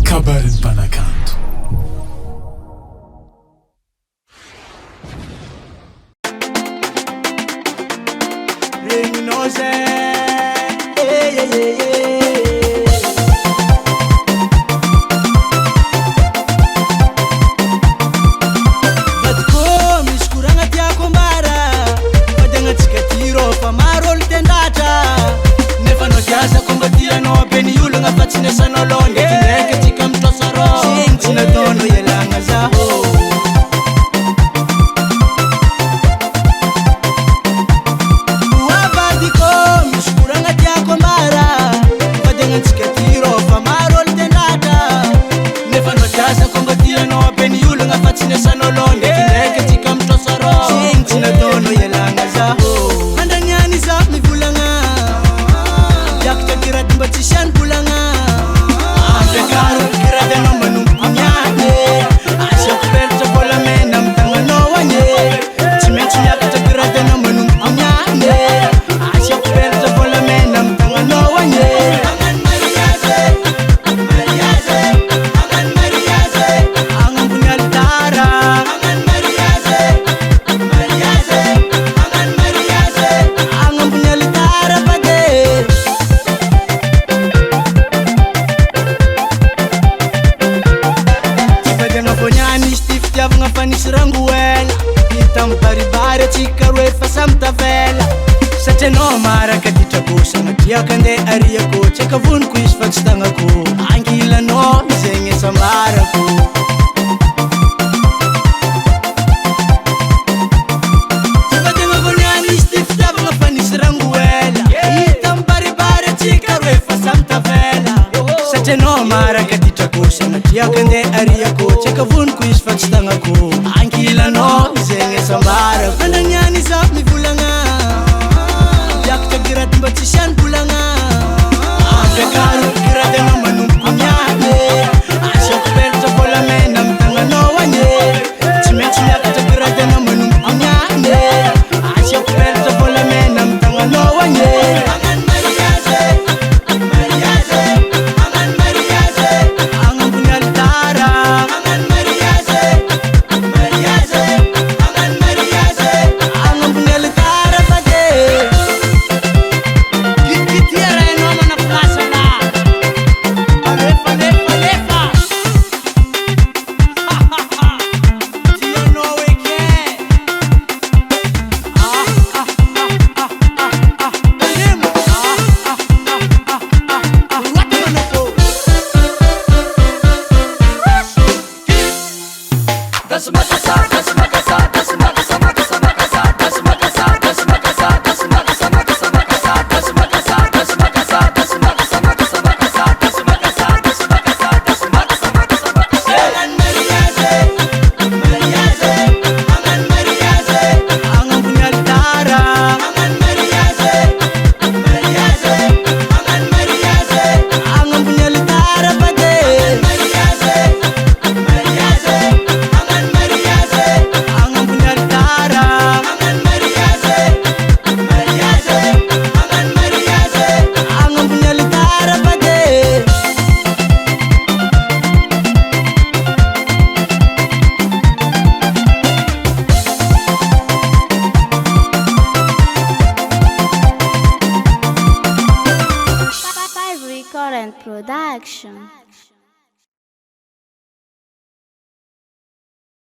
kabarin'ny mpanakanto. regninao zay vadiko misy koragna tiako ambara fadiagnatsika tiro fa maro olo tendratra nefa anao tiazako mba tianao be ny olagna fa tsy nesanao loha ndraiky ndraiky atsika mitrosarô zegny tsy nataonao ialagna zaho satria maraka titrako matiaka andeha ariako tsy akavoniko izy fa tsy tagnako angilanao zegny sambarako tsy fa tegna voniany izy ty fitiavagna fa nisy rangoela hita mibaribary atsika ro efa samy tavela satria anao maraka titrako matiaka andeha ariako tsy akavoniko izy fa tsy tagnako angilanao zegny sambarako andaniany za mivolagna girady mba tsisy any bolagna ampiakaro girady anao manomboko miane asiako peratra volamena amy tagnanao ane tsy maintsy miakatra girady anao manomboko miane asiako peratra volamena amy tagnanao ane agnano mariage mariage agnano mariage agnambony altara agnano mariage mariage agnano mariage agnambony altara fade Current production.